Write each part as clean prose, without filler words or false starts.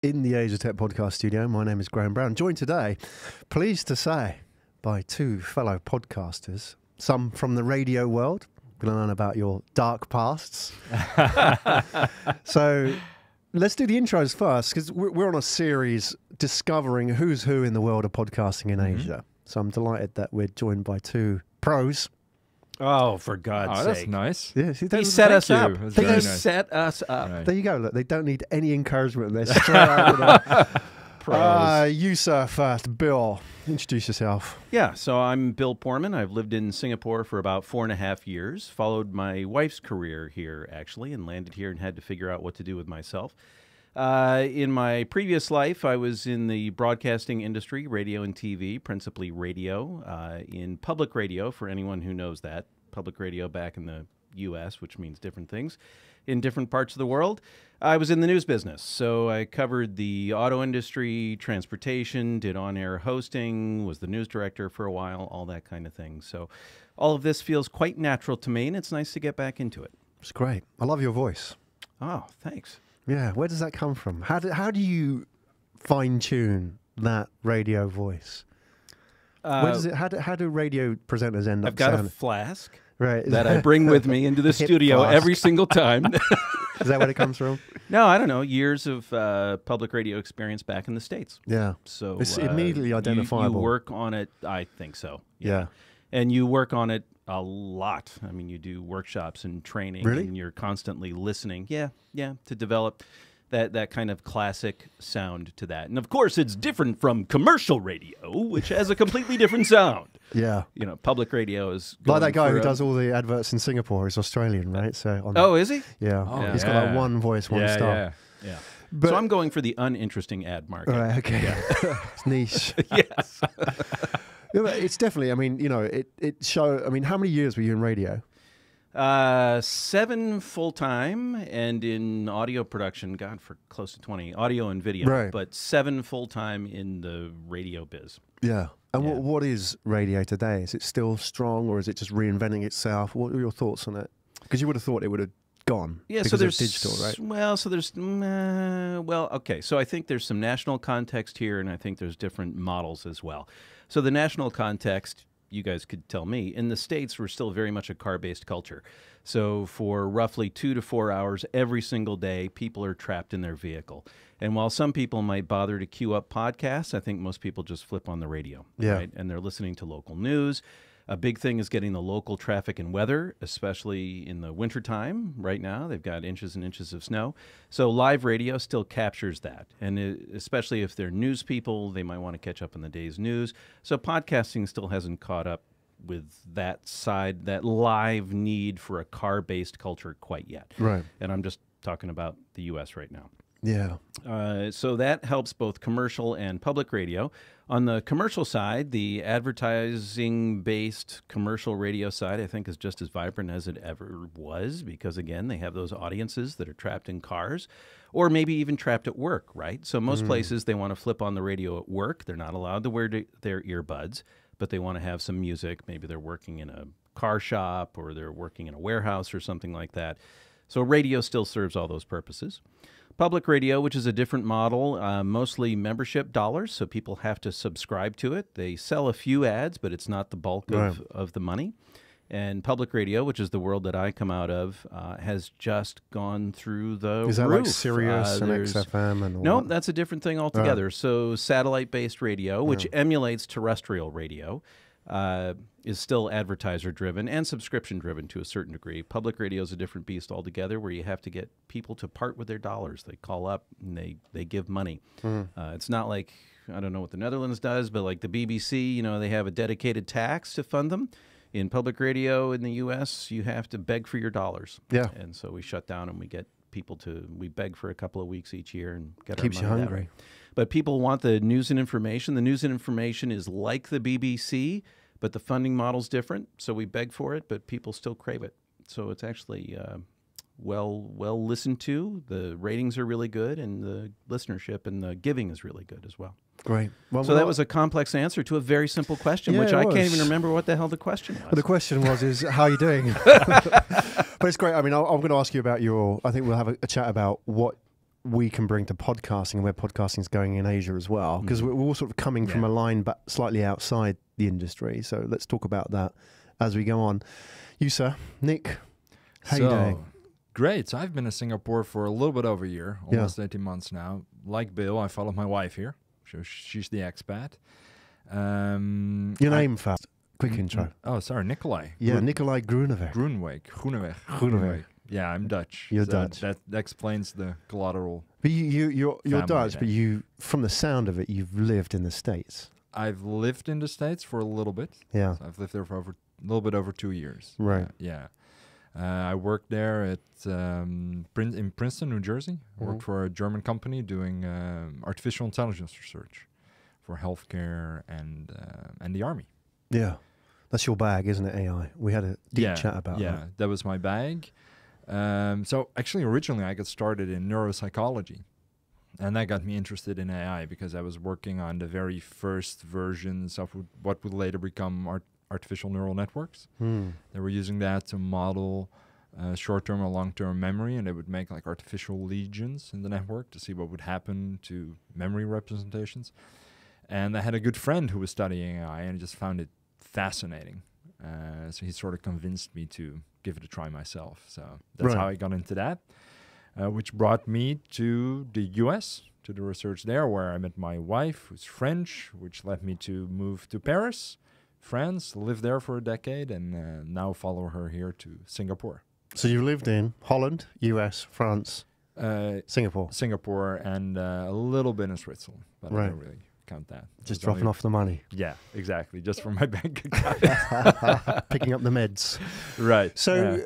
in the Asiatech podcast studio. My name is Graham Brown, joined today, pleased to say, by two fellow podcasters, some from the radio world. We're going to learn about your dark pasts. So let's do the intros first, because we're on a series discovering who's who in the world of podcasting in Asia. So I'm delighted that we're joined by two pros. Oh, for God's sake. That's nice. Yeah, see, He set us up. That's He very nice. set us up. Right. there you go. Look, they don't need any encouragement. They're straight out of you, sir, first. Bill, introduce yourself. Yeah, so I'm Bill Poorman. I've lived in Singapore for about 4.5 years, followed my wife's career here, actually, and landed here and had to figure out what to do with myself. In my previous life, I was in the broadcasting industry, radio and TV, principally radio, in public radio, for anyone who knows that. Public radio back in the U.S., which means different things in different parts of the world. I was in the news business, so I covered the auto industry, transportation, did on-air hosting, was the news director for a while, all that kind of thing. So all of this feels quite natural to me, and it's nice to get back into it. It's great. I love your voice. Oh, thanks. Yeah, where does that come from? How do you fine-tune that radio voice? Where does it? How do radio presenters end up I've got sounding? a flask Right. that I bring with me into the Hip studio flask. every single time. Is that where it comes from? No, I don't know. Years of public radio experience back in the States. Yeah. So It's immediately identifiable. You work on it. I think so. Yeah. And you work on it a lot. I mean, you do workshops and training. Really? And you're constantly listening. Yeah, to develop that kind of classic sound to that. And of course, it's different from commercial radio, which has a completely different sound. Yeah. You know, public radio is Like that going guy for who a- does all the adverts in Singapore is Australian, right? So on Oh, is he? yeah. Oh, He's got yeah. like one voice, one star. Yeah. But, So I'm going for the uninteresting ad market. right, okay. It's niche. Yes. Yeah, but it's definitely, I mean, you know, I mean, how many years were you in radio? 7 full-time, and in audio production, God, for close to 20, audio and video, Right. but 7 full-time in the radio biz. Yeah. And Yeah. what is radio today? Is it still strong, or is it just reinventing itself? What are your thoughts on it? Because you would have thought it would have gone. Yeah, because so of there's digital, right? Well, okay. So I think there's some national context here, and I think there's different models as well. So the national context, you guys could tell me, in the States, we're still very much a car-based culture. So for roughly 2 to 4 hours every single day, people are trapped in their vehicle. And while some people might bother to queue up podcasts, I think most people just flip on the radio, Yeah. right? And they're listening to local news. A big thing is getting the local traffic and weather, especially in the wintertime. Right now, they've got inches and inches of snow. So live radio still captures that. And especially if they're news people, they might want to catch up on the day's news. So podcasting still hasn't caught up with that side, that live need for a car-based culture quite yet. Right. And I'm just talking about the U.S. right now. Yeah. So that helps both commercial and public radio. On the commercial side, the advertising-based commercial radio side, I think, is just as vibrant as it ever was because, again, they have those audiences that are trapped in cars or maybe even trapped at work, right? So most places, they want to flip on the radio at work. They're not allowed to wear their earbuds, but they want to have some music. Maybe they're working in a car shop or they're working in a warehouse or something like that. So radio still serves all those purposes. Public radio, which is a different model, mostly membership dollars, so people have to subscribe to it. They sell a few ads, but it's not the bulk of the money. And public radio, which is the world that I come out of, has just gone through the roof. Is that like Sirius and there's- XFM and all No, that? that's a different thing altogether. So satellite-based radio, which emulates terrestrial radio, is still advertiser-driven and subscription-driven to a certain degree. Public radio is a different beast altogether where you have to get people to part with their dollars. They call up and they give money. It's not like, I don't know what the Netherlands does, but like the BBC, you know, they have a dedicated tax to fund them. In public radio in the U.S., you have to beg for your dollars. Yeah. And so we shut down and we get people we beg for a couple of weeks each year and get Keeps you our money that hungry. way. But people want the news and information. The news and information is like the BBC, but the funding model's different. So we beg for it, but people still crave it. So it's actually well listened to. The ratings are really good, and the listenership and the giving is really good as well. Great. Well, So that was a complex answer to a very simple question, Yeah, which it I can't was. even remember what the hell the question was. Well, the question is how are you doing? But it's great. I mean, I'm going to ask you about I think we'll have a chat about what we can bring to podcasting and where podcasting is going in Asia as well, because we're all sort of coming from a line but slightly outside the industry. So let's talk about that as we go on. You, sir, Nick, how you doing? Great. So I've been in Singapore for a little bit over a year, almost 18 months now. Like Bill, I followed my wife here. So she's the expat. Your name first. Quick intro. Oh, sorry, Nikolaj. Yeah, Nikolaj Groeneweg. Groeneweg. Yeah, I'm Dutch. You're so Dutch. That explains the collateral. But you're Dutch, name. but you, from the sound of it, you've lived in the States. I've lived in the States for a little bit. Yeah. So I've lived there for a little bit over 2 years. Right. Yeah. I worked there at in Princeton, New Jersey. I worked for a German company doing artificial intelligence research for healthcare and the army. Yeah. That's your bag, isn't it, AI? We had a deep chat about that. Yeah, that was my bag. So actually, originally, I got started in neuropsychology. And that got me interested in AI because I was working on the very first versions of what would later become artificial neural networks. They were using that to model short-term or long-term memory, and they would make like artificial legions in the network to see what would happen to memory representations. And I had a good friend who was studying AI and just found it fascinating. So he sort of convinced me to give it a try myself. So that's how I got into that, which brought me to the US, to the research there, where I met my wife, who's French, which led me to move to Paris, France, live there for a decade, and now follow her here to Singapore. So you lived in Holland, US, France, Singapore. Singapore, and a little bit in Switzerland, but I don't really count that. Just dropping off the money. Yeah, exactly. Just for my bank account. Picking up the meds. Right. So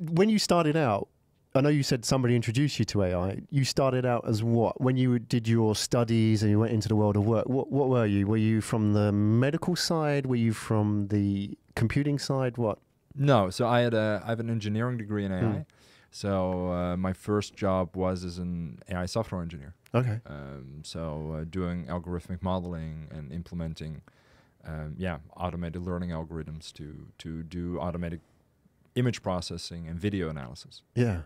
when you started out, I know you said somebody introduced you to AI. You started out as what? When you did your studies and you went into the world of work, what were you? Were you from the medical side? Were you from the computing side? What? No. So I have an engineering degree in AI. So my first job was as an AI software engineer. Okay. So doing algorithmic modeling and implementing, automated learning algorithms to do automated image processing and video analysis. Yeah.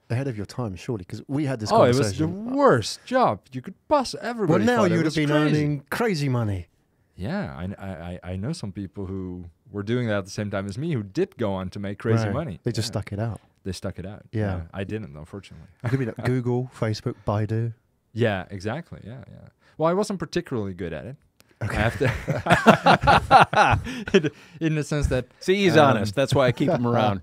Ahead of your time, surely, because we had this conversation. Oh, it was the worst job you could possibly. Everybody. Well, now you would have been earning crazy money. Yeah, I know some people who were doing that at the same time as me who did go on to make crazy money. They just stuck it out. They stuck it out. Yeah. I didn't, unfortunately. It could be like Google, Facebook, Baidu. Yeah, exactly. Yeah. Well, I wasn't particularly good at it. Okay. I have to in the sense that... See, he's honest. That's why I keep him around.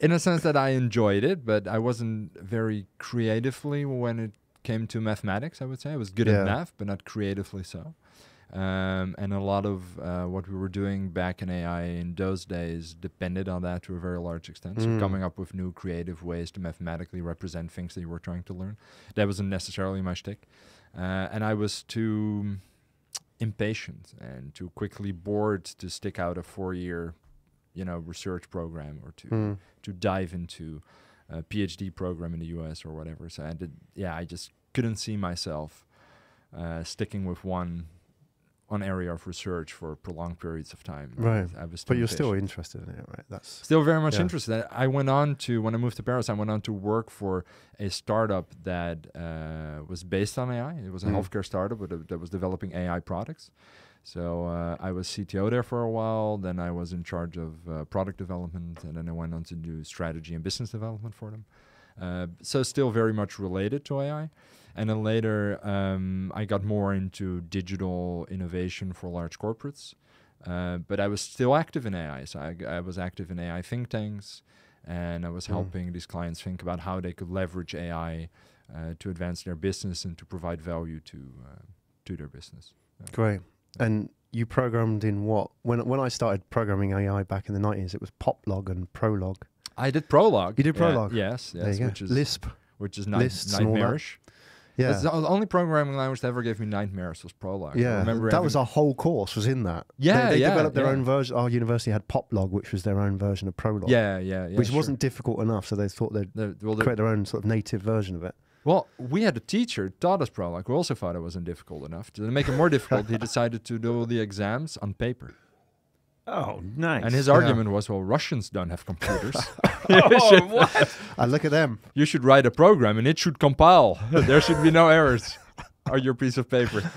In a sense that I enjoyed it, but I wasn't very creatively when it came to mathematics, I would say. I was good at math, but not creatively so. And a lot of what we were doing back in AI in those days depended on that to a very large extent. So coming up with new creative ways to mathematically represent things that you were trying to learn. That wasn't necessarily my shtick. And I was too impatient and too quickly bored to stick out a 4-year, research program or to dive into a PhD program in the US or whatever. So I just couldn't see myself sticking with one area of research for prolonged periods of time. Right. But you're impatient. still interested in it, right? That's still very much interested. I went on to, when I moved to Paris, I went on to work for a startup that was based on AI. It was a healthcare startup that was developing AI products. So I was CTO there for a while. Then I was in charge of product development. And then I went on to do strategy and business development for them. So still very much related to AI. And then later, I got more into digital innovation for large corporates. But I was still active in AI. So I was active in AI think tanks. And I was helping these clients think about how they could leverage AI to advance their business and to provide value to their business. Great. And you programmed in what? When I started programming AI back in the 90s, it was Poplog and Prolog. I did Prolog. You did Prolog? Yes. Which is Lisp. Which is nightmarish. Yeah. That's the only programming language that ever gave me nightmares was Prolog. Yeah, remember that was a whole course was in that. Yeah, they developed their own version. Our university had Poplog, which was their own version of Prolog. Yeah. Which wasn't difficult enough, so they thought they'd create their own sort of native version of it. Well, we had a teacher who taught us Prolog who also thought it wasn't difficult enough. To make it more difficult, he decided to do all the exams on paper. Oh, nice. And his argument was, well, Russians don't have computers. Oh, what? Look at them. You should write a program and it should compile. There should be no errors on your piece of paper.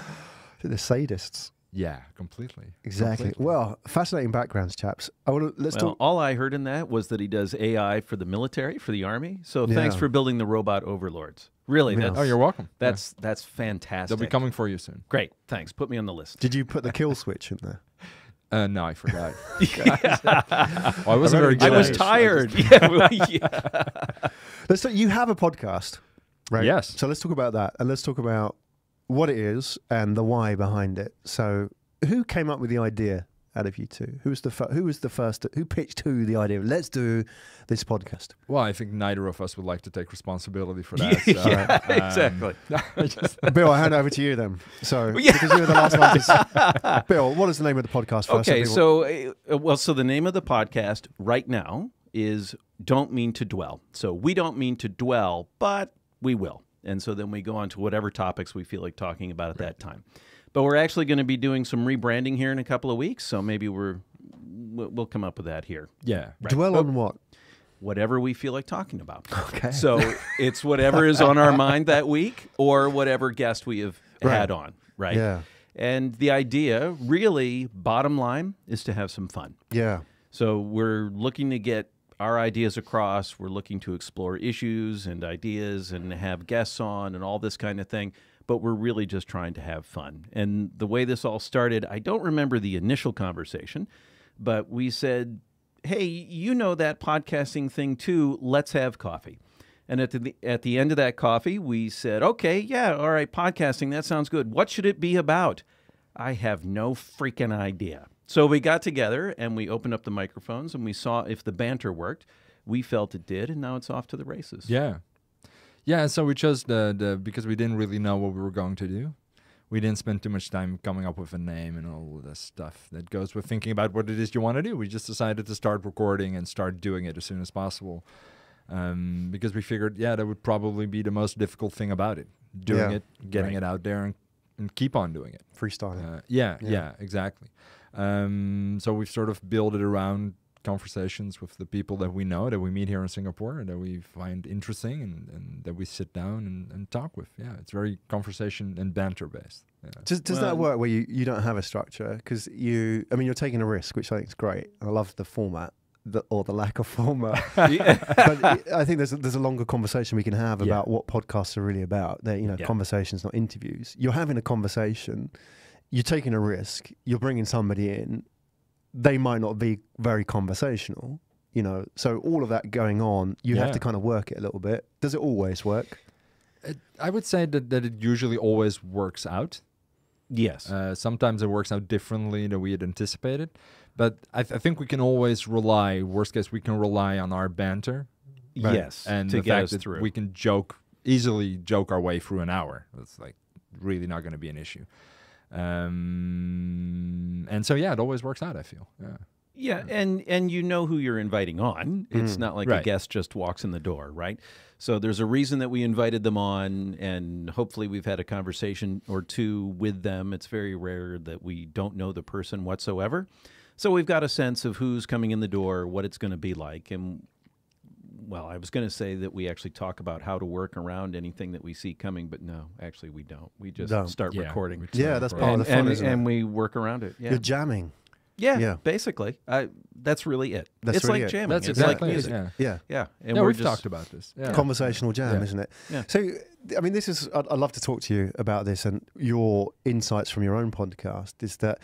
The sadists. Yeah, completely. Exactly. Completely. Well, fascinating backgrounds, chaps. Let's talk. All I heard in that was that he does AI for the military, for the army. So thanks Yeah. for building the robot overlords. Really, Yeah. that's, Oh, you're welcome. that's fantastic. They'll be coming for you soon. Great, thanks. Put me on the list. Did you put the kill switch in there? No, I forgot. Well, I wasn't very good I was at it. tired. Yeah, well, yeah. You have a podcast, right? Yes. So let's talk about that, and let's talk about what it is and the why behind it. So, who came up with the idea out of you two? Who was the first? Who pitched who the idea? Let's do this podcast. Well, I think neither of us would like to take responsibility for that. So, Yeah, exactly. Bill, I hand over to you then. So, Yeah. because you were the last one. Bill, what is the name of the podcast? First, Okay, so the name of the podcast right now is Don't Mean to Dwell. So we don't mean to dwell, but we will. And so then we go on to whatever topics we feel like talking about at that time. But we're actually going to be doing some rebranding here in a couple of weeks, so maybe we'll come up with that here. yeah. dwell on what? Whatever we feel like talking about. Okay. So it's whatever is on our mind that week or whatever guest we have had on, right? Yeah. And the idea, really, bottom line, is to have some fun. Yeah. So we're looking to get our ideas across. We're looking to explore issues and ideas and have guests on and all this kind of thing. But we're really just trying to have fun. And the way this all started, I don't remember the initial conversation, but we said, hey, you know that podcasting thing too, let's have coffee. And at the end of that coffee, we said, okay, yeah, all right, podcasting, that sounds good. What should it be about? I have no freaking idea. So we got together and we opened up the microphones and we saw if the banter worked. We felt it did, and now it's off to the races. Yeah. Yeah, so we chose the because we didn't really know what we were going to do. We didn't spend too much time coming up with a name and all of this stuff that goes with thinking about what it is you want to do. We just decided to start recording and start doing it as soon as possible. Because we figured, that would probably be the most difficult thing about it. Doing it, getting it out there, and keep on doing it. Freestyling. Yeah, exactly. So we've sort of built it around conversations with the people that we know, that we meet here in Singapore, and that we find interesting, and that we sit down and talk with. Yeah, it's very conversation and banter based. Yeah. Does that work where you don't have a structure? Because you're taking a risk, which I think is great. I love the format. Or the lack of format. But I think there's a longer conversation we can have about what podcasts are really about. They're, conversations, not interviews. You're having a conversation, you're taking a risk, you're bringing somebody in, they might not be very conversational, so all of that going on, you have to kind of work it a little bit. Does it always work? I would say that it usually always works out. Yes. Sometimes it works out differently than we had anticipated. But I think we can always rely, worst case, we can rely on our banter. Right? Yes, and to the get fact us that through. we can easily joke our way through an hour. That's like really not going to be an issue. And so, it always works out, I feel. Yeah, and you know who you're inviting on. It's not like a Right. guest just walks in the door, right? So there's a reason that we invited them on, and hopefully we've had a conversation or two with them. It's very rare that we don't know the person whatsoever. So we've got a sense of who's coming in the door, what it's going to be like. And, well, I was going to say that we actually talk about how to work around anything that we see coming, but no, actually we don't. We just start recording. Yeah, that's part of the fun, isn't it? And we work around it. Yeah. You're jamming. Yeah, basically. That's really it. That's it's really like it. jamming. That's it's exactly like it. music. Yeah. Yeah. And We've talked about this. Yeah. Conversational jam, Yeah. isn't it? Yeah. So, I mean, I'd love to talk to you about this, and your insights from your own podcast is that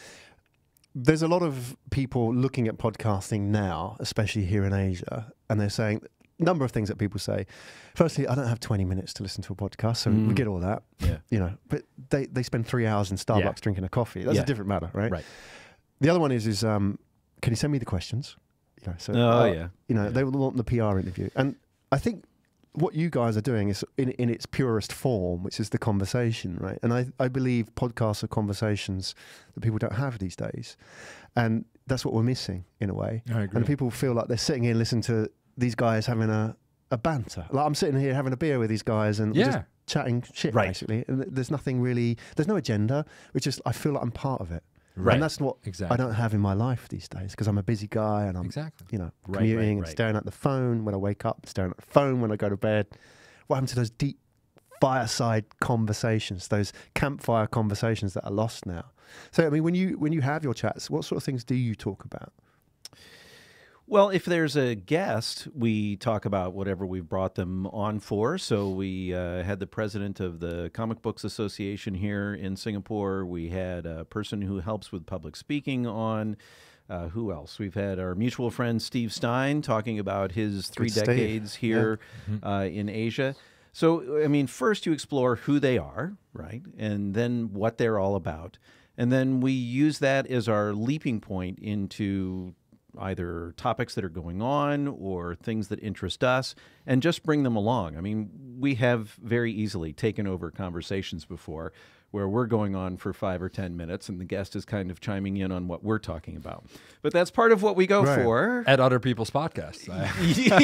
there's a lot of people looking at podcasting now, especially here in Asia, and they're saying a number of things that people say. Firstly, I don't have 20 minutes to listen to a podcast, so we get all that. Yeah. But they spend 3 hours in Starbucks drinking a coffee. That's a different matter, right? Right. The other one is can you send me the questions? So, they will want the PR interview. And I think what you guys are doing is in its purest form, which is the conversation, right? And I believe podcasts are conversations that people don't have these days. And that's what we're missing in a way. I agree. And people feel like they're sitting here listening to these guys having a banter. Like I'm sitting here having a beer with these guys and we're just chatting shit, basically. And there's nothing really, there's no agenda, which is, I feel like I'm part of it. Right. And that's what I don't have in my life these days because I'm a busy guy and I'm, you know, commuting and staring at the phone when I wake up, staring at the phone when I go to bed. What happened to those deep fireside conversations, those campfire conversations that are lost now? So, I mean, when you have your chats, what sort of things do you talk about? Well, if there's a guest, we talk about whatever we've brought them on for. So we had the president of the Comic Books Association here in Singapore. We had a person who helps with public speaking on. Who else? We've had our mutual friend Steve Stein talking about his 3 decades here in Asia. So, I mean, first you explore who they are, right? And then what they're all about. And then we use that as our leaping point into either topics that are going on or things that interest us, and just bring them along. I mean, we have very easily taken over conversations before where we're going on for 5 or 10 minutes and the guest is kind of chiming in on what we're talking about. But that's part of what we go for. At other people's podcasts.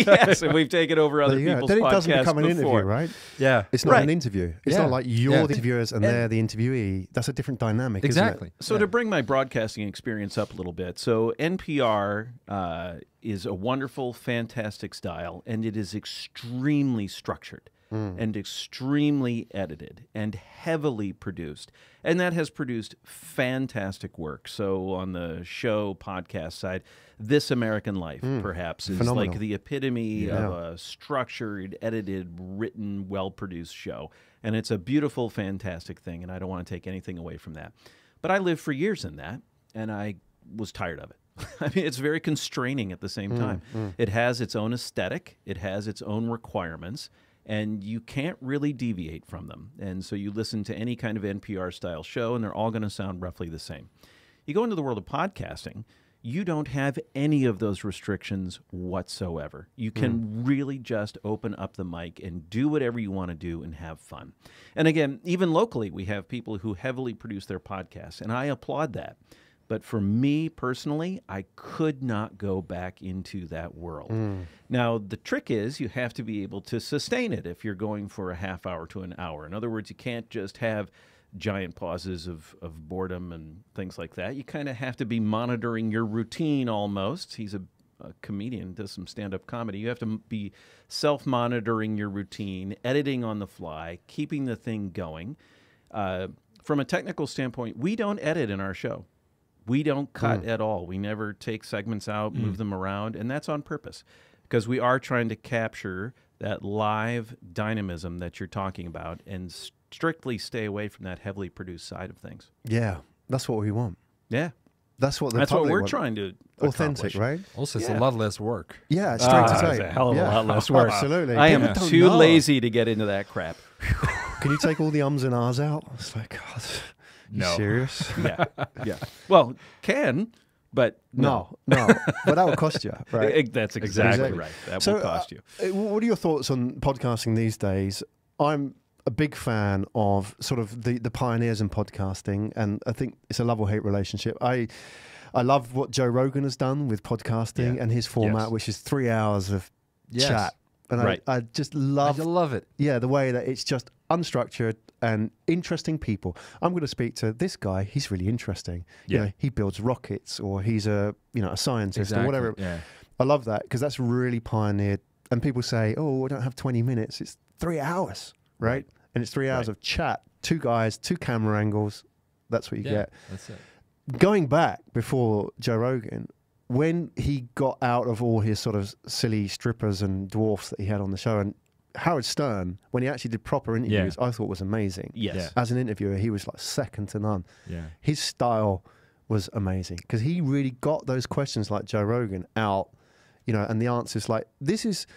Yes, and we've taken over other people's podcasts then it doesn't become an before. interview, right? Yeah. It's not an interview. It's not like you're the interviewers and they're the interviewee. That's a different dynamic, exactly. isn't it? So to bring my broadcasting experience up a little bit, so NPR is a wonderful, fantastic style, and it is extremely structured. And extremely edited and heavily produced. And that has produced fantastic work. So on the show podcast side, This American Life, perhaps, is like the epitome of a structured, edited, written, well-produced show. And it's a beautiful, fantastic thing, and I don't want to take anything away from that. But I lived for years in that, and I was tired of it. I mean, it's very constraining at the same time. It has its own aesthetic. It has its own requirements. And you can't really deviate from them. And so you listen to any kind of NPR-style show, and they're all going to sound roughly the same. You go into the world of podcasting, you don't have any of those restrictions whatsoever. You can really just open up the mic and do whatever you want to do and have fun. And again, even locally, we have people who heavily produce their podcasts, and I applaud that. But for me personally, I could not go back into that world. Now, the trick is you have to be able to sustain it if you're going for a half hour to an hour. In other words, you can't just have giant pauses of boredom and things like that. You kind of have to be monitoring your routine almost. He's a comedian, does some stand-up comedy. You have to be self-monitoring your routine, editing on the fly, keeping the thing going. From a technical standpoint, we don't edit in our show. We don't cut at all. We never take segments out, move them around, and that's on purpose because we are trying to capture that live dynamism that you're talking about and strictly stay away from that heavily produced side of things. Yeah, that's what we want. Yeah. That's what we're trying to authentic, right? Also, it's a lot less work. Yeah, it's straight to tape. It's a hell of a lot less work. Absolutely. I am too lazy to get into that crap. Can you take all the ums and ahs out? It's like, God, you serious? Yeah. Well, but no. But that will cost you, right? That's exactly right. That will cost you. What are your thoughts on podcasting these days? I'm a big fan of sort of the pioneers in podcasting, and I think it's a love or hate relationship. I love what Joe Rogan has done with podcasting and his format, which is 3 hours of chat. And I just love it. Yeah, the way that it's just unstructured and interesting people. I'm going to speak to this guy. He's really interesting. You know, he builds rockets, or he's a scientist or whatever. Yeah. I love that because that's really pioneered. And people say, "Oh, I don't have 20 minutes." It's 3 hours, right? And it's 3 hours of chat. 2 guys, 2 camera angles. That's what you get. That's it. Going back before Joe Rogan, when he got out of all his sort of silly strippers and dwarfs that he had on the show, and Howard Stern, when he actually did proper interviews, I thought was amazing. Yes. As an interviewer, he was like second to none. Yeah. His style was amazing because he really got those questions like Joe Rogan out, and the answers like, this is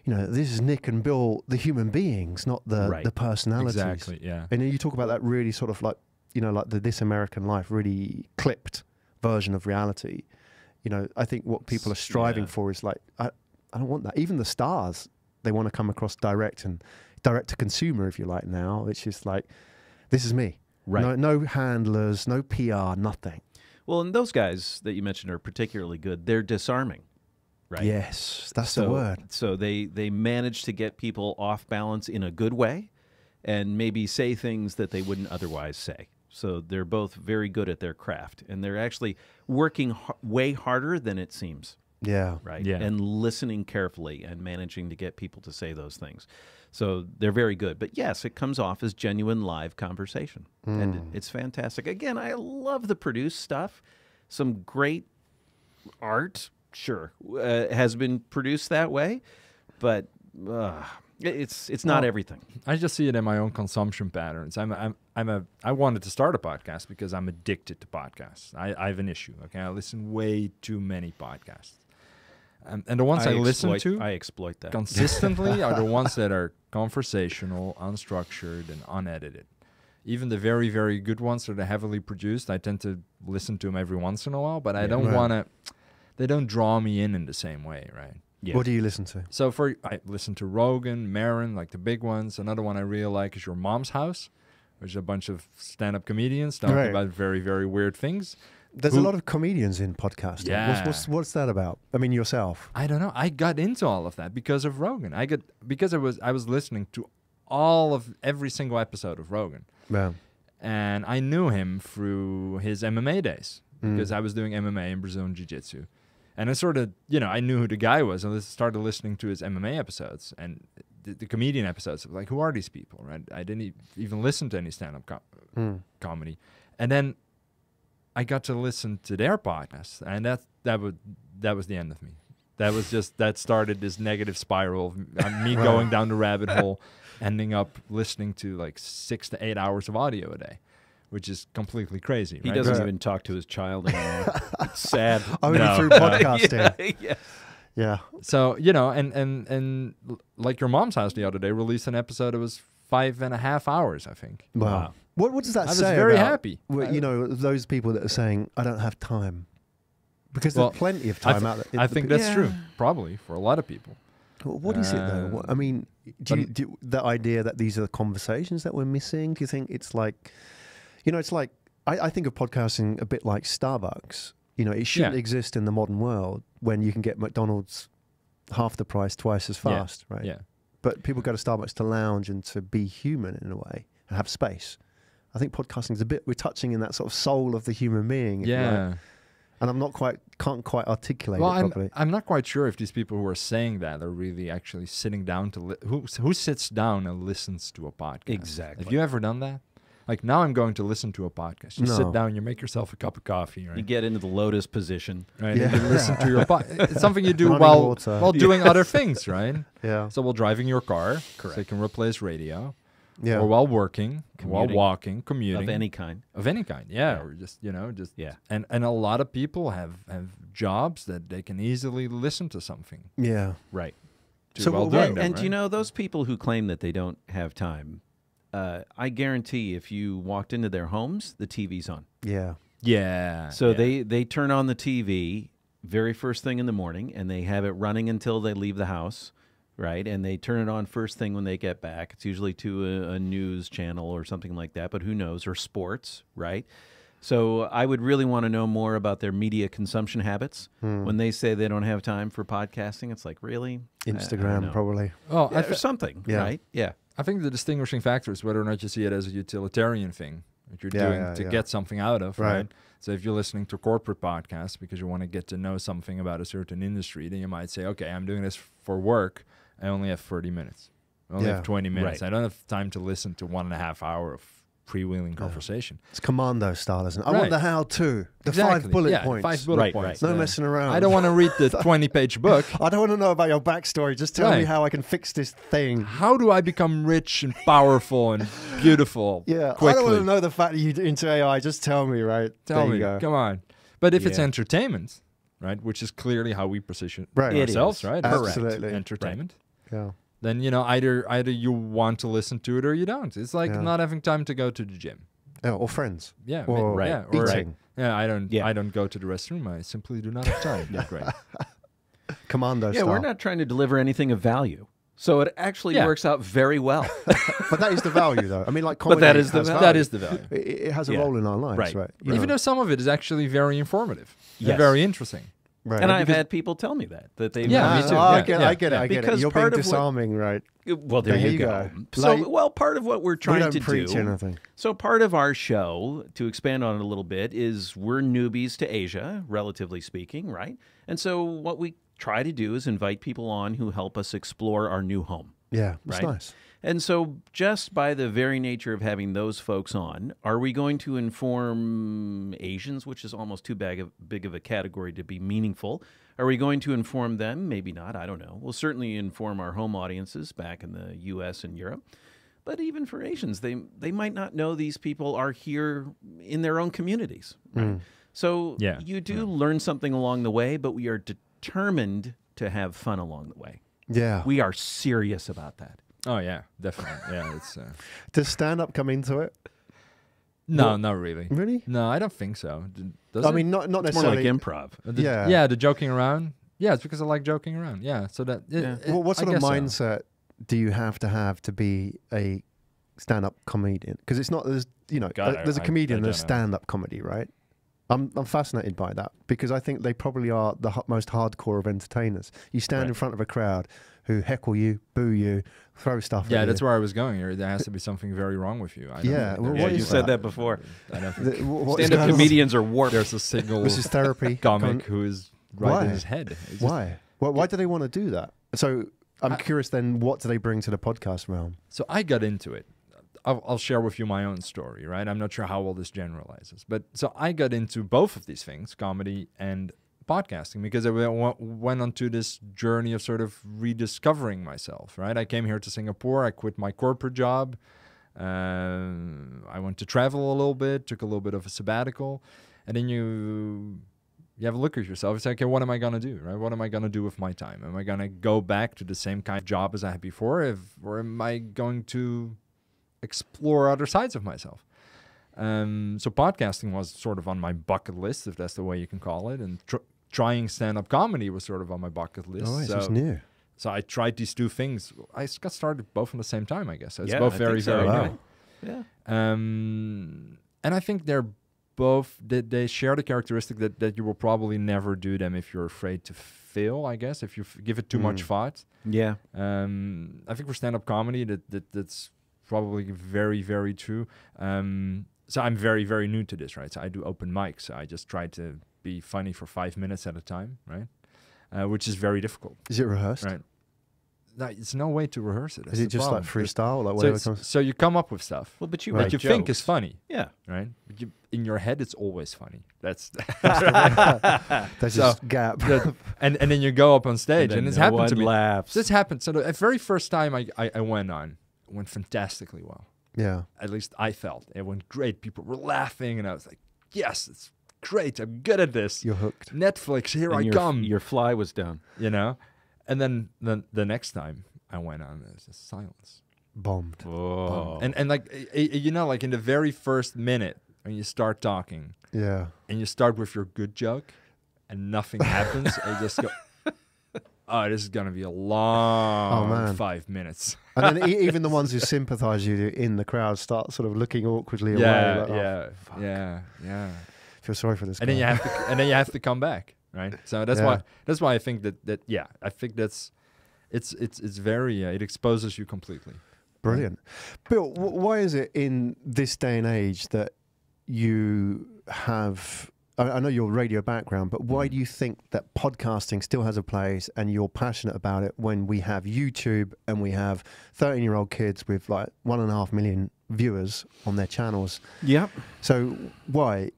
Nick and Bill, the human beings, not the personalities. Exactly, yeah. And you talk about that really sort of like, like the This American Life, really clipped version of reality. I think what people are striving for is like, I don't want that. Even the stars, they want to come across direct to consumer, if you like now. It's just like, this is me. Right. No handlers, no PR, nothing. Well, and those guys that you mentioned are particularly good. They're disarming. Right. Yes, that's the word. So they manage to get people off balance in a good way and maybe say things that they wouldn't otherwise say. So they're both very good at their craft, and they're actually working way harder than it seems. Yeah. Right. Yeah. And listening carefully and managing to get people to say those things. So they're very good. But yes, it comes off as genuine live conversation. And it's fantastic. Again, I love the produced stuff. Some great art, sure, has been produced that way. But it's not everything. I just see it in my own consumption patterns. I wanted to start a podcast because I'm addicted to podcasts. I have an issue. Okay, I listen way too many podcasts. And the ones I listen to, I exploit that consistently are the ones that are conversational, unstructured, and unedited. Even the very, very good ones that are heavily produced, I tend to listen to them every once in a while, but I don't want to, they don't draw me in the same way, right? Yeah. What do you listen to? So I listen to Rogan, Maron, like the big ones. Another one I really like is Your Mom's House, which is a bunch of stand-up comedians talking about very, very weird things. There's a lot of comedians in podcasting. Yeah. What's that about? I mean, yourself. I don't know. I got into all of that because of Rogan. Because I was listening to every single episode of Rogan. Yeah. And I knew him through his MMA days because I was doing MMA in Brazilian Jiu-Jitsu. And I sort of, I knew who the guy was. And I started listening to his MMA episodes and the comedian episodes. Like, who are these people, right? I didn't even listen to any stand-up comedy. And then I got to listen to their podcast, and that was the end of me. That started this negative spiral of me going down the rabbit hole, ending up listening to like 6 to 8 hours of audio a day, which is completely crazy. He doesn't even talk to his child anymore. It's sad. Only through podcasting. Yeah. So and like Your Mom's House the other day released an episode. It was 5.5 hours, I think. Wow. What does that say? I was very about, happy. Those people that are saying, I don't have time. Because there's plenty of time out there. I think that's true, probably, for a lot of people. What is it, though? I mean, do the idea that these are the conversations that we're missing, do you think it's like, it's like, I think of podcasting a bit like Starbucks. It shouldn't exist in the modern world when you can get McDonald's half the price, twice as fast, right? Yeah. But people go to Starbucks to lounge and to be human in a way and have space. I think podcasting is we're touching in that sort of soul of the human being. Yeah. Right? And can't quite articulate it properly. I'm not quite sure if these people who are saying that are really actually sitting down to who sits down and listens to a podcast. Exactly. Have you ever done that? Like, now I'm going to listen to a podcast. You sit down, you make yourself a cup of coffee, right? You get into the lotus position. Right? Yeah. And you listen to your podcast. It's something you do while doing other things, right? Yeah. So while driving your car, Correct. so you can replace radio. Yeah. Or while working, while Commuting. walking, commuting. Of any kind. Yeah. Or just, Yeah. And a lot of people have jobs that they can easily listen to something. Yeah. Right. So while well, doing that, And right? those people who claim that they don't have time, I guarantee if you walked into their homes, the TV's on. Yeah. Yeah. So yeah. they turn on the TV very first thing in the morning, and they have it running until they leave the house, right? And they turn it on first thing when they get back. It's usually to a news channel or something like that, but who knows, or sports, right? So I would really want to know more about their media consumption habits. When they say they don't have time for podcasting, it's like, really? I don't Instagram, know. probably. Oh, Or something, Yeah. right? Yeah. I think the distinguishing factor is whether or not you see it as a utilitarian thing that you're doing to get something out of, right? So if you're listening to corporate podcasts because you want to get to know something about a certain industry, then you might say, okay, I'm doing this for work. I only have 30 minutes. I only have 20 minutes. Right. I don't have time to listen to 1.5 hours of freewheeling conversation. It's commando style, isn't it? I Right. want the how-to, the Exactly. 5 bullet Yeah, points. 5 bullet Right, points. No messing around. I don't want to read the 20-page book. I don't want to know about your backstory. Just tell me Right. how I can fix this thing. How do I become rich and powerful and beautiful Yeah, quickly? I don't want to know the fact that you're into AI. Just tell me, right? Tell there me. You go. Come on. But if it's Yeah. entertainment, right, which is clearly how we position Right. It ourselves, is. right? Absolutely. Entertainment. Yeah. Then, either you want to listen to it or you don't. It's like not having time to go to the gym. Yeah, or friends. Yeah. Or yeah. eating. Yeah, I don't Yeah. I don't go to the restroom. I simply do not have time. Yeah, great. Commando Yeah, style. we're not trying to deliver anything of value. So it actually works out very well. But that is the value, though. I mean, like comedy that is the has value. That is the value. It has a Yeah. role in our lives, Right. right? Even though some of it is actually very informative Yes. and very interesting. Right. And I've had people tell me that they've Yeah, me done too. it. I get it. I get it. Because You're being part of what- disarming, right? Well, there you go. So, Like, well, part of what we're we trying don't to preach do. anything. So, part of our show, to expand on it a little bit, is we're newbies to Asia, relatively speaking, right? And so, what we try to do is invite people on who help us explore our new home. Yeah, it's Right. nice. And so, just by the very nature of having those folks on, are we going to inform Asians, which is almost too big of a category to be meaningful? Are we going to inform them? Maybe not. I don't know. We'll certainly inform our home audiences back in the U.S. and Europe. But even for Asians, they might not know these people are here in their own communities. Right? So you do learn something along the way, but we are determined to have fun along the way. Yeah. We are serious about that. Oh yeah, definitely. Yeah, it's Does stand-up come into it? no, not really. Really? No, I don't think so. Does I it? mean, not It's more necessarily. like improv. Yeah. Yeah, the joking around. Yeah, it's because I like joking around. Yeah, so that. Well, what I sort of guess so. mindset do you have to be a stand-up comedian? Because it's not there's God, there's a I comedian, don't there's know. stand-up comedy, right? I'm fascinated by that because I think they probably are the most hardcore of entertainers. You stand in front of a crowd who heckle you, boo you, throw stuff at Yeah, you. that's where I was going here. There has to be something very wrong with you. I don't Yeah, think well, there's- what you is said that? that before. I don't think What's Stand-up going on? comedians are warped. there's a single This is therapy. comic who is right Why? in his head. It's just- Why? Why do they want to do that? So I'm curious then, what do they bring to the podcast realm? So I got into it. I'll share with you my own story, right? I'm not sure how well this generalizes, but so I got into both of these things, comedy and podcasting, because I went on to this journey of sort of rediscovering myself, right? I came here to Singapore. I quit my corporate job. I went to travel a little bit, took a little bit of a sabbatical, and then you have a look at yourself. It's like, okay, what am I going to do, right? What am I going to do with my time? Am I going to go back to the same kind of job as I had before, or am I going to explore other sides of myself? So podcasting was sort of on my bucket list, if that's the way you can call it, and trying stand-up comedy was sort of on my bucket list. Oh, it's new. So I tried these two things. I got started both at the same time, I guess. So it's Yeah, both I very, think so. very Wow. new. Yeah. And I think they're both, they share the characteristic that you will probably never do them if you're afraid to fail, I guess, if you give it too much thought. Yeah. I think for stand-up comedy, that's probably very, very true. So I'm very, very new to this, right? So I do open mics. So I just try to be funny for 5 minutes at a time, right? Which is very difficult, Is it rehearsed? right? No, it's no way to rehearse it. Is that's it the just like problem. freestyle, like So, whatever comes? so you come up with stuff Well, but you that write you think is jokes. funny, Yeah. right? But in your head, it's always funny. That's There's so- this gap. and then you go up on stage, and, then it's no happened to one me. laughs. This happened. So the very first time I went on, it went fantastically well. Yeah. At least I felt it went great. People were laughing, and I was like, "Yes, it's great. I'm good at this." You're hooked. Netflix, here And I come. Your fly was down. You know, and then the next time I went on, there's just silence. Bombed. Oh. And like you know, like in the very first minute when you start talking Yeah. and you start with your good joke, and nothing happens, and you just go, "Oh, this is gonna be a long man. 5 minutes." And then even the ones who sympathise you in the crowd start sort of looking awkwardly away. Yeah, like, oh, yeah. feel sorry for this guy. And then you have to come back, right? So that's why I think that I think that's it's very it exposes you completely. Brilliant. Bill, why is it in this day and age that you have, I know your radio background, but why do you think that podcasting still has a place and you're passionate about it when we have YouTube and we have 13-year-old kids with like 1.5 million viewers on their channels? Yep. So why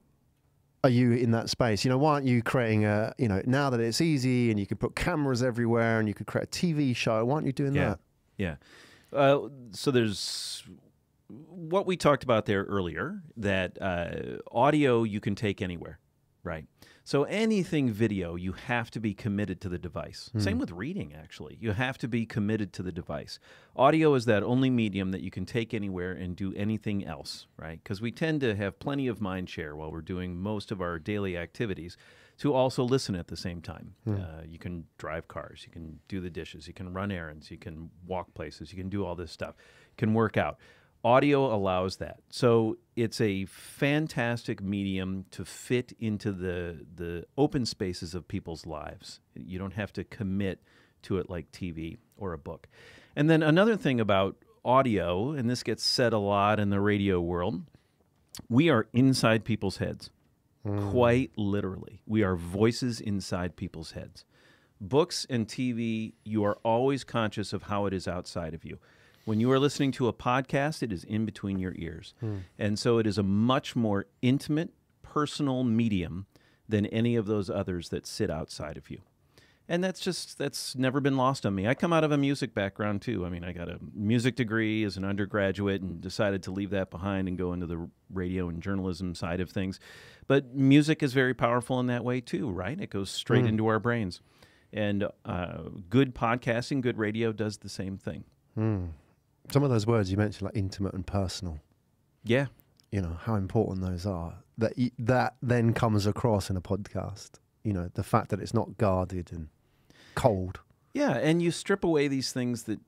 are you in that space? You know, why aren't you creating a, you know, now that it's easy and you can put cameras everywhere and you could create a TV show, why aren't you doing that? Yeah. So there's what we talked about there earlier, that audio you can take anywhere, right? So anything video, you have to be committed to the device. Same with reading, actually. You have to be committed to the device. Audio is that only medium that you can take anywhere and do anything else, right? Because we tend to have plenty of mind share while we're doing most of our daily activities to also listen at the same time. You can drive cars, you can do the dishes, you can run errands, you can walk places, you can do all this stuff, you can work out. audio allows that. So it's a fantastic medium to fit into the open spaces of people's lives. You don't have to commit to it like TV or a book. And then another thing about audio, and this gets said a lot in the radio world, we are inside people's heads. Quite literally. We are voices inside people's heads. Books and TV, you are always conscious of how it is outside of you. When you are listening to a podcast, it is in between your ears. And so it is a much more intimate, personal medium than any of those others that sit outside of you. And that's never been lost on me. I come out of a music background too. I mean, I got a music degree as an undergraduate and decided to leave that behind and go into the radio and journalism side of things. But music is very powerful in that way too, right? It goes straight into our brains. And good podcasting, good radio does the same thing. Some of those words you mentioned, like intimate and personal. Yeah. You know, how important those are. That then comes across in a podcast. You know, the fact that it's not guarded and cold. Yeah, and you strip away these things that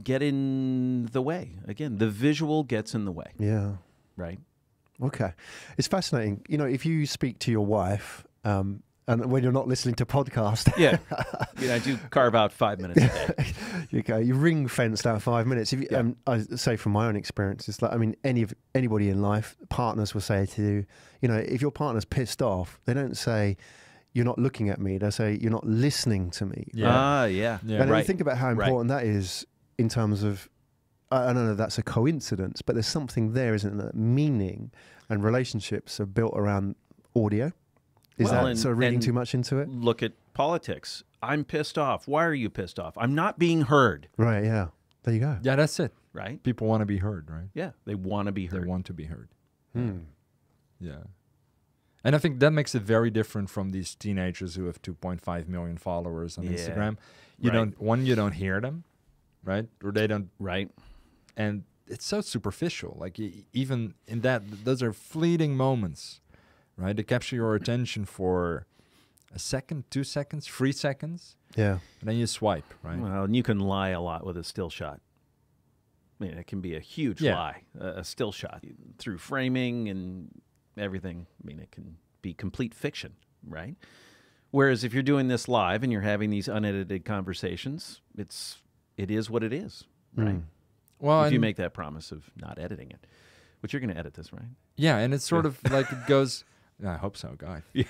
get in the way. Again, the visual gets in the way. Yeah. Right? Okay. It's fascinating. You know, if you speak to your wife, and when you're not listening to podcast. Yeah. I do carve out 5 minutes a day. You ring fenced out 5 minutes. If you, I say from my own experience, it's like, I mean, anybody in life, partners will say to you, you know, if your partner's pissed off, they don't say, you're not looking at me. They say, you're not listening to me. Yeah. Yeah. And you think about how important that is in terms of, I don't know if that's a coincidence, but there's something there, isn't there? Meaning and relationships are built around audio. Is that sort of reading too much into it? Look at politics. I'm pissed off. Why are you pissed off? I'm not being heard. Right, yeah. There you go. Yeah, that's it. Right? People want to be heard, right? Yeah, they want to be heard. They want to be heard. Yeah. And I think that makes it very different from these teenagers who have 2.5 million followers on Instagram. You don't hear them, right? Or they don't. Right. And it's so superficial. Like even in that, those are fleeting moments, right? They capture your attention for a second, 2 seconds, 3 seconds. Yeah. And then you swipe, right? Well, and you can lie a lot with a still shot. I mean, it can be a huge lie, a still shot through framing and everything. I mean, it can be complete fiction, right? Whereas if you're doing this live and you're having these unedited conversations, it is what it is, right? Well, if you make that promise of not editing it, which you're going to edit this, right? Yeah, and it's sort of like it goes. I hope so, God. Yeah.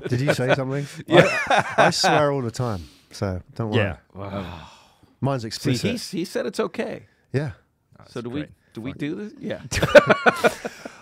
Did you say something? I swear all the time, so don't worry. Yeah. Wow. Mine's explicit. See, he said it's okay. Yeah. So do we do this? Yeah.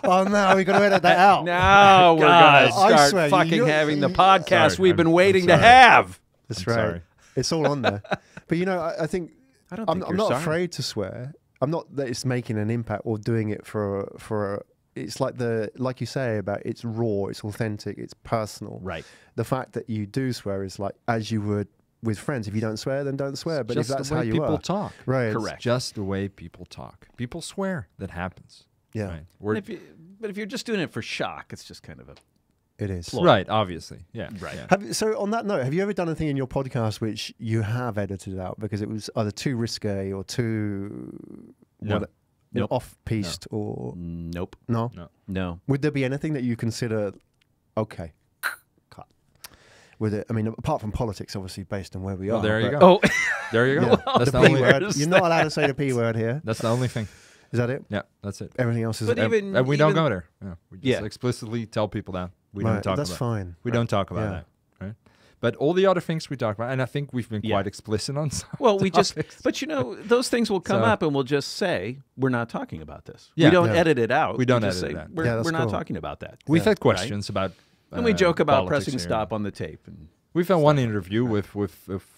Oh no, we got to edit that out. Now we're I gonna swear, start fucking having the podcast Sorry, we've been I'm waiting to sorry. have. That's I'm right. sorry. It's all on there. But you know, I think I'm you're not sorry. afraid to swear. I'm not that it's making an impact or doing it for. It's like you say about it's raw, it's authentic, it's personal. Right. The fact that you do swear is like as you would with friends. If you don't swear, then don't swear. But Just if that's the way how you people are, talk. right? Correct. It's just the way people talk. People swear. That happens. Yeah, Right. But if you're just doing it for shock, it's just kind of a it is. Right. Obviously. Yeah. Right. Yeah. So on that note, have you ever done anything in your podcast which you have edited out because it was either too risque or too Nope. off-piste or nope. no? No. Would there be anything that you consider okay? Cut. With it, I mean, apart from politics, obviously based on where we are. There you but go. Oh, There you go. Yeah. That's The the P only. word. You're not allowed to say the P word here. That's the only thing. Is that it? Yeah. That's it. Everything else is. But even- And we don't go there. Yeah. We just Yeah. explicitly tell people that we right, don't talk that's about. fine. We don't talk about Yeah. that. Right. But all the other things we talk about, and I think we've been Yeah. quite explicit on some well, we just. topics. But you know, those things will come So- up, and we'll just say we're not talking about this. Yeah. We don't Yeah. edit it out. We don't just edit say, it out. We're, Yeah, that's we're not cool. talking about that. We've Yeah. had questions about. And we joke about politics pressing here. stop on the tape. And We've had one interview with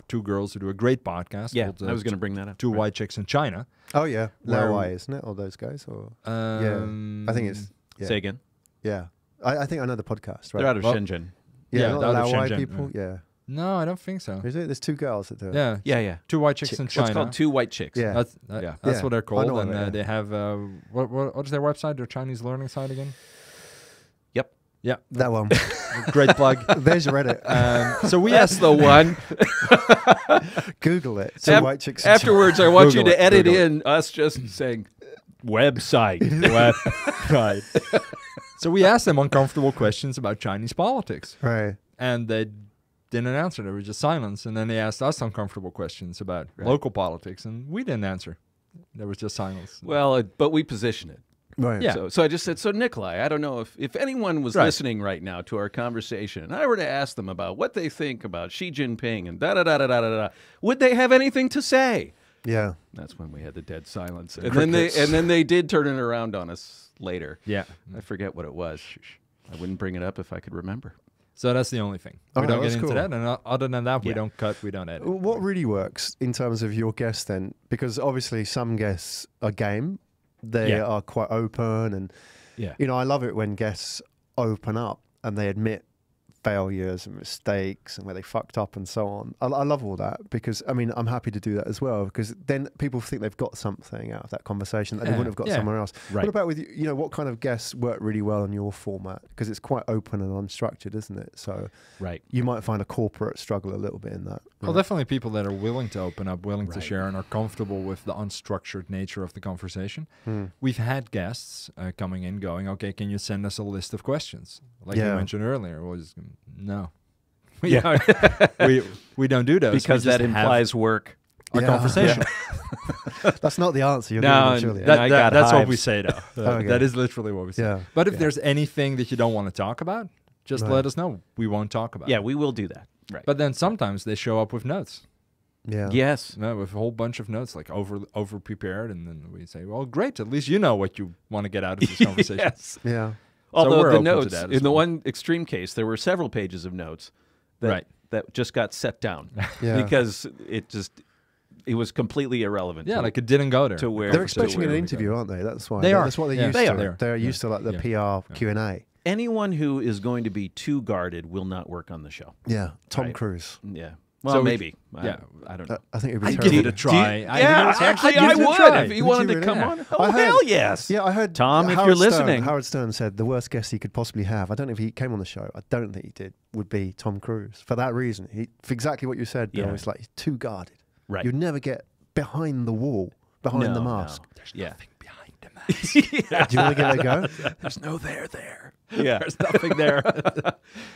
two girls who do a great podcast. yeah, called, I was going to bring that up. Two Right. White Chicks in China. Oh yeah, Where- Lao isn't it? All those guys, or Um, I think it's yeah. Say again. Yeah, I think I know the podcast. Right? They're out of Well- Shenzhen. yeah, yeah, not out of Lao Shenzhen, people. Yeah, No, I don't think so. is it? There's two girls that do it. Yeah, Yeah. Two White Chicks in Chicks. China. It's called Two White Chicks. Yeah. That's Yeah. that's Yeah. what they're I called, know and that, yeah. they have what's their website? Their Chinese learning site again? Yep. Yeah, That one. great plug. There's your edit. So we That's asked the one. Google it. Two Af- white chicks. in Afterwards, I want you Google to it, edit Google it. in us just saying website. Right. So we asked them uncomfortable questions about Chinese politics. Right. And they didn't answer. There was just silence. And then they asked us uncomfortable questions about local politics, and we didn't answer. There was just silence. Well, but we position it. Right. Yeah. So I just said, so Nikolaj, I don't know if anyone was listening right now to our conversation, and I were to ask them about what they think about Xi Jinping and da-da-da-da-da-da, would they have anything to say? Yeah. That's when we had the dead silence. And then they did turn it around on us later. Yeah. I forget what it was. I wouldn't bring it up if I could remember. So that's the only thing. Oh, We don't that's get into cool. that. And other than that, we don't cut, we don't edit. What really works in terms of your guests then? Because obviously some guests are game. They are quite open, and you know, I love it when guests open up and they admit failures and mistakes and where they fucked up and so on. I love all that, because I mean, I'm happy to do that as well, because then people think they've got something out of that conversation that they wouldn't have got somewhere else. Right. What about with you know, what kind of guests work really well on your format? Because it's quite open and unstructured, isn't it? So you might find a corporate struggle a little bit in that. Well, definitely people that are willing to open up, willing to share, and are comfortable with the unstructured nature of the conversation. We've had guests coming in going, okay, can you send us a list of questions? Like you mentioned earlier, was no. we don't do those. Because that implies work. Our conversation. That's not the answer. You're No, giving surely. That's what hives. we say, though. Okay. That is literally what we say. Yeah. But if there's anything that you don't want to talk about, just let us know. We won't talk about it. Yeah, we will do that. Right. But then sometimes they show up with notes. Yeah. Yes. No, with a whole bunch of notes, like over prepared, and then we say, well, great, at least you know what you want to get out of this conversation. Yes. Yeah. Although we're the open to notes, that as in the well. one extreme case, there were several pages of notes that just got set down because it was completely irrelevant. Yeah, like it didn't go there. To where They're expecting an interview, aren't they? That's why. They are. That's what they're Yeah. used They to. are. They're used to like the PR Q&A. anyone who is going to be too guarded will not work on the show. Yeah. Tom Right. Cruise. Yeah. Well, So maybe. yeah. I don't know. I think it'd be I'd terrible. give it a try. Yeah, actually, I would if he Would wanted you to come really? on. Oh, I heard- hell yes. Yeah, I heard Tom, if Howard you're Stern- listening. Howard Stern said the worst guest he could possibly have, I don't know if he came on the show, I don't think he did, would be Tom Cruise. For that reason. For exactly what you said, Bill. Yeah. It's like he's too guarded. Right. You'd never get behind the wall, behind the mask. No. There's Yeah. nothing behind the mask. Do you want to give it a go? There's no there. Yeah. There's nothing there.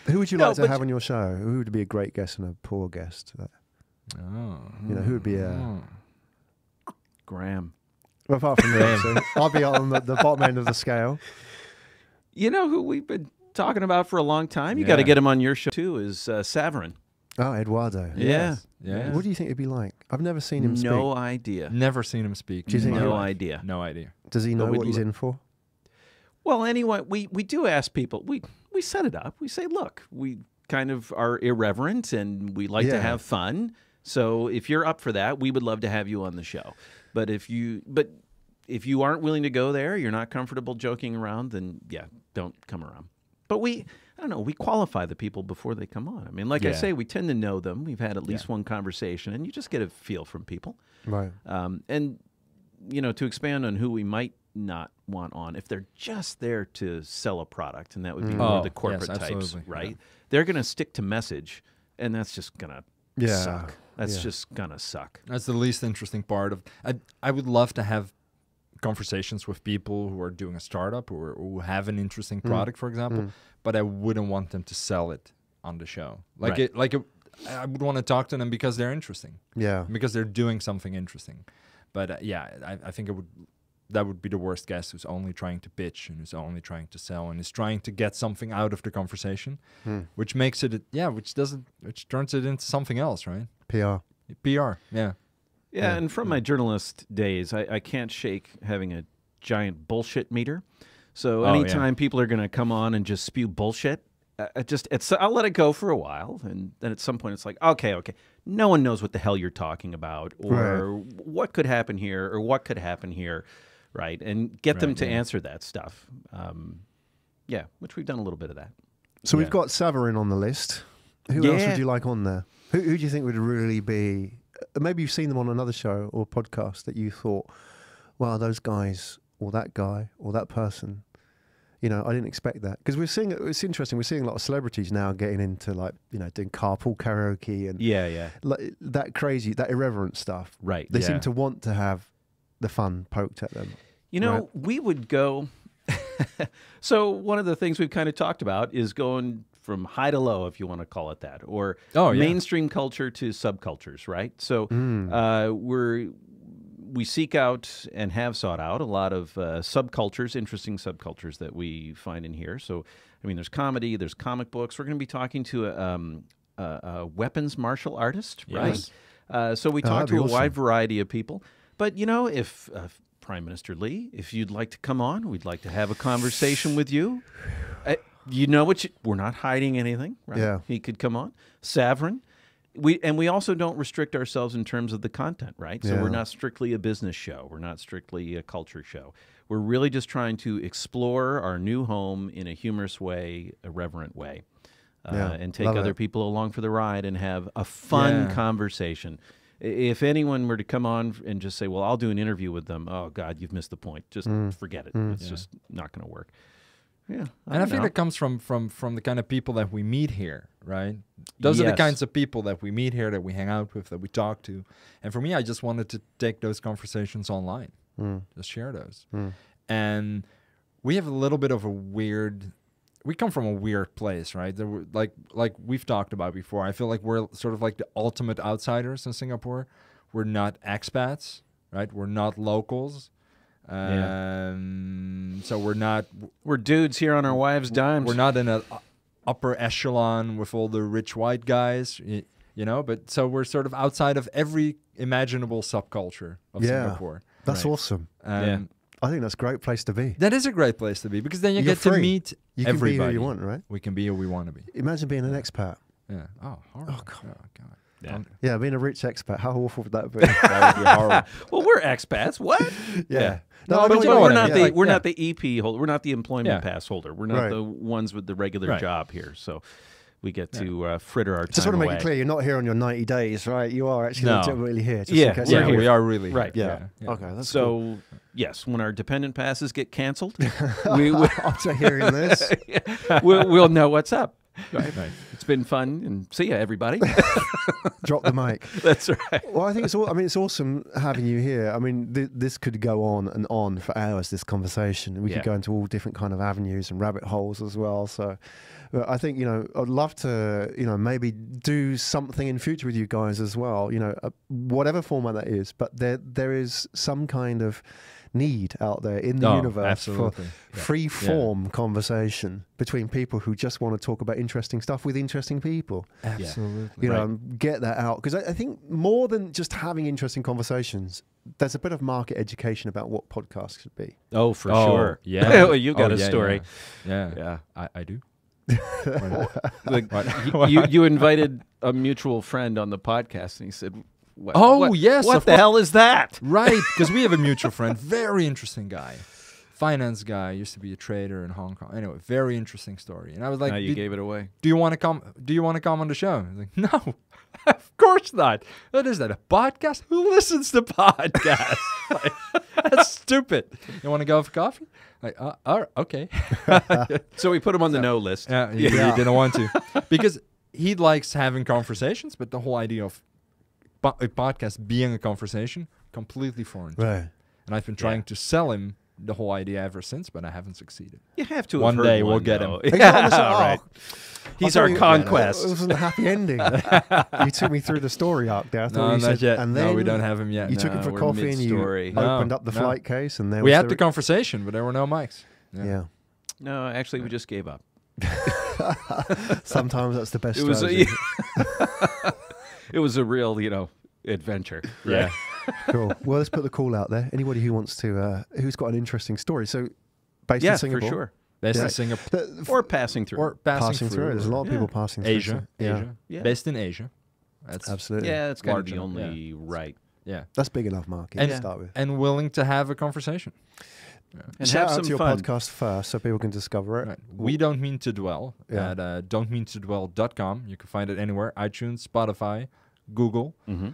Who would you No, like to but have on your show? Who would be a great guest and a poor guest? Oh. You know, who would be Graham. well, apart from me, obviously. I'll be on the bottom end of the scale. You know who we've been talking about for a long time? You got to Yeah. get him on your show, too, is Saverin. Oh, Eduardo. Yeah. Yeah. What do you think it'd be like? I've never seen him speak. No idea. Never seen him speak. Do you think No he- idea. No idea. Does he know we'd what he's lo- in for? Well, anyway, we do ask people. We set it up. We say, look, we kind of are irreverent and we like to Yeah. have fun. So if you're up for that, we would love to have you on the show. But if you aren't willing to go there, you're not comfortable joking around, then yeah, don't come around. But I don't know, we qualify the people before they come on. I mean, like I Yeah. say, we tend to know them. We've had at least one conversation, and you just get a feel from people. Right. And, you know, to expand on who we might not want on, if they're just there to sell a product, and that would be more Oh, the corporate yes, types, absolutely, right? yeah. They're going to stick to message, and that's just going to Yeah. suck. That's Yeah. just going to suck. That's the least interesting part of. I would love to have conversations with people who are doing a startup or who have an interesting product, for example. But I wouldn't want them to sell it on the show. Right. I would want to talk to them because they're interesting, Yeah. because they're doing something interesting. But I think that would be the worst guest, who's only trying to pitch and who's only trying to sell and is trying to get something out of the conversation, which makes it which turns it into something else, right? PR. PR, yeah. Yeah, and from my journalist days, I can't shake having a giant bullshit meter. So Oh, yeah. anytime people are going to come on and just spew bullshit, I'll let it go for a while, and then at some point it's like, okay, no one knows what the hell you're talking about, or what could happen here, or what could happen here, right? And get them to answer that stuff. Yeah, which we've done a little bit of that. So we've got Saverin on the list. Who else would you like on there? Who do you think would really be... Maybe you've seen them on another show or podcast that you thought, wow, those guys or that guy or that person, you know, I didn't expect that. Because it's interesting, we're seeing a lot of celebrities now getting into like, you know, doing carpool karaoke and like, that irreverent stuff. Right. They seem to want to have the fun poked at them. You know, Right. we would go. So one of the things we've kind of talked about is going from high to low, if you want to call it that, or Oh, yeah. mainstream culture to subcultures, right? So we seek out and have sought out a lot of subcultures, interesting subcultures that we find in here. So, I mean, there's comedy, there's comic books. We're going to be talking to a weapons martial artist, Yes. right? So we talk that'd to be a awesome. wide variety of people. But, you know, if Prime Minister Lee, if you'd like to come on, we'd like to have a conversation with you. You know what? We're not hiding anything, right? Yeah. He could come on. Savrin. We also don't restrict ourselves in terms of the content, right? So Yeah. we're not strictly a business show. We're not strictly a culture show. We're really just trying to explore our new home in a humorous way, a reverent way, Yeah, and take love other it. people along for the ride and have a fun Yeah. conversation. If anyone were to come on and just say, well, I'll do an interview with them, oh, God, you've missed the point. Just forget it. It's just not going to work. Yeah. And I think know. that comes from the kind of people that we meet here, right? Those are the Yes. kinds of people that we meet here, that we hang out with, that we talk to. And for me, I just wanted to take those conversations online, just share those. And we have a little bit of a weird. We come from a weird place, right? There were, like we've talked about before. I feel like we're sort of like the ultimate outsiders in Singapore. We're not expats, right? We're not locals. So We're dudes here on our wives' dimes. we're not in a upper echelon with all the rich white guys, you know, but so we're sort of outside of every imaginable subculture of Yeah. Singapore. That's Right. awesome. Yeah. I think that's a great place to be. That is a great place to be, because then you You're get to free. meet You can everybody. be who you want, right? We can be who we want to be. Imagine being an expat. Yeah. Oh, horrible. Oh, God. God. Yeah. Don't- Yeah, being a rich expat. How awful would that be? That would be horrible. Well, we're expats. What? Yeah. No, No, I but know you what know you what we're I not mean. the Like, we're yeah. not the EP holder. We're not the employment Yeah. pass holder. We're not Right. the ones with the regular Right. job here. So we get to fritter our time Just want to make away. it clear, you're not here on your 90 days, right? You are actually No. legitimately here. Just Yeah, in case we're Yeah, here. we are really Right. Yeah. Yeah. Okay, that's cool. So yes, when our dependent passes get canceled, we will, After hearing this, we'll know what's up. Right. It's been fun, and see ya, everybody. drop the mic. That's right. Well, I think it's awesome having you here. I mean, this could go on and on for hours. This conversation, we Yeah. could go into all different kind of avenues and rabbit holes as well. So, I think I'd love to maybe do something in future with you guys as well. Whatever format that is, but there is some kind of need out there in the universe absolutely. for free form conversation between people who just want to talk about interesting stuff with interesting people. Absolutely. Get that out, because I think more than just having interesting conversations, there's a bit of market education about what podcasts should be. Oh, for Oh, sure. yeah. Well, you got Oh, a yeah, story. Yeah. Yeah. I do. Like, What? you invited a mutual friend on the podcast, and he said, what, Oh, what- yes, what of the course. hell is that? Right, because we have a mutual friend, very interesting guy, finance guy, used to be a trader in Hong Kong. Anyway, very interesting story. And I was like, Now you gave it away. "Do you want to come? Do you want to come on the show?" I was like, "No, of course not. What is that? A podcast? Who listens to podcasts? Like, that's stupid. You want to go for coffee? Like, okay. So we put him on the no list. Yeah, he didn't want to, because he likes having conversations, but the whole idea of a podcast being a conversation, completely foreign to me. Right. And I've been trying to sell him the whole idea ever since, but I haven't succeeded. You have to. One have heard day we'll one, get though. him. Right. He's I our thought conquest. It wasn't a happy ending. You took me through the story arc there. I thought No, you not said, yet. and No, then we don't have him yet. You No. took him for we're coffee and you mid-story. opened No, up the no. flight case, and there We was had the conversation, but there were no mics. Yeah. No, actually, we just gave up. Sometimes that's the best It was strategy. it was a real, adventure. Yeah. Cool. Well, let's put the call out there. Anybody who wants to, who's got an interesting story. So, based Yeah, in for Singapore. sure. Based Yeah. in Singapore Or passing through. or passing, Passing through. There's a lot of people passing through. Asia. so- yeah. Asia. Yeah. Based in Asia. That's Absolutely. Yeah, that's kind of Large the enough, only right. yeah. That's big enough market And- to start with. And willing to have a conversation. And Shout have out some to your fun. podcast first so people can discover it. Right. We Don't Mean to Dwell Yeah. at don'tmeantodwell.com. You can find it anywhere: iTunes, Spotify, Google. Mm-hmm.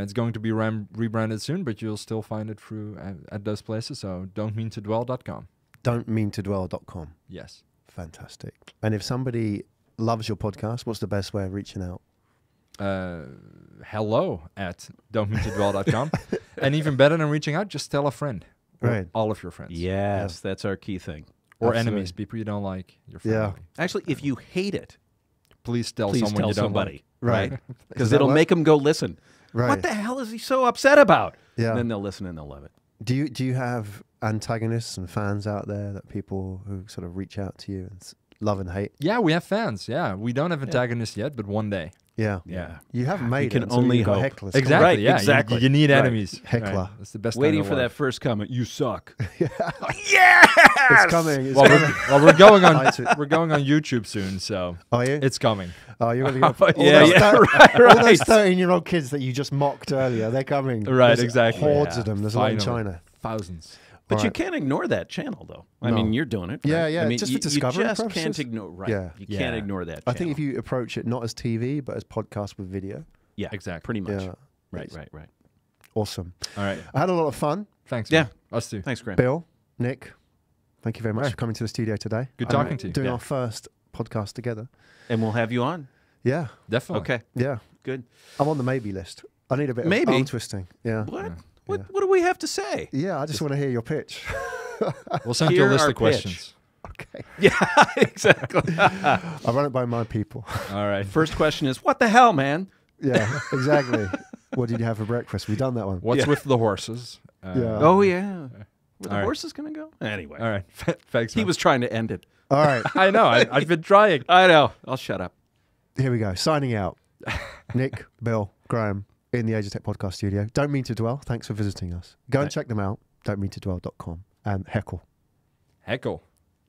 It's going to be rebranded soon, but you'll still find it through at those places. So don'tmeantodwell.com. Don'tmeantodwell.com. Yes. Fantastic. And if somebody loves your podcast, what's the best way of reaching out? Hello at don'tmeantodwell.com. And even better than reaching out, just tell a friend. or Right. all of your friends. Yes, that's our key thing. Or Absolutely. enemies, people you don't like, your Yeah. family. Actually, if you hate it, Please tell please someone tell you don't somebody. like. Right. Right? Does Because that it'll work? make them go listen. Right. What the hell is he so upset about? Yeah. And then they'll listen and they'll love it. Do you have antagonists and fans out there that people who sort of reach out to you and love and hate? Yeah, we have fans. Yeah, we don't have antagonists yet, but one day. Yeah. Yeah. You haven't made can it. So only you've got hope. hecklers. Come on. Exactly. Right, Yeah, exactly. You need Right. enemies. Heckler. Right. That's the best. Waiting time for to that love. first comment. You suck. It's coming. It's Well, coming. we're going on. iTunes. We're going on YouTube soon, so Are you? it's coming. Oh, you're going to get all Yeah, those yeah, all those 13-year-old kids that you just mocked earlier. They're coming. Right, There's exactly. Hordes Yeah, of them. There's a lot in finally. China. Thousands. But you Alright. can't ignore that channel, though. I No. mean, you're doing it. Yeah, right? yeah, I mean, just for you discovery just purposes. can't ignore. Right. Yeah. You can't Yeah. ignore that. I think channel. if you approach it not as TV but as podcast with video, yeah, Exactly. pretty much. yeah, Right, it's right, right. awesome. All right. I had a lot of fun. Thanks. Yeah. man. Us too. Thanks, Graham. Bill, Nick, thank you very much Right. for coming to the studio today. Good I'm talking to you. Doing Yeah. our first podcast together. And we'll have you on. Yeah, Definitely. Okay, yeah. good. I'm on the maybe list. I need a bit Maybe? of arm twisting. Yeah. What? Yeah. What? Yeah. What do we have to say? Yeah, I just want to hear your pitch. We'll send you Hear a list our of questions. Okay. Yeah, exactly. I run it by my people. All right. First question is, what the hell, man? Yeah, exactly. What did you have for breakfast? We've done that one. What's Yeah. with the horses? Yeah. Oh yeah. Where the All right. horse is gonna go? Anyway, All right. Thanks. he man. was trying to end it. All right, I know. I've been trying. I know. I'll shut up. here we go. Signing out. Nick, Bill, Graham in the Age of Tech podcast studio. Don't Mean to Dwell. Thanks for visiting us. Go and Right. check them out. Don'tmeantodwell.com and Heckle. Heckle.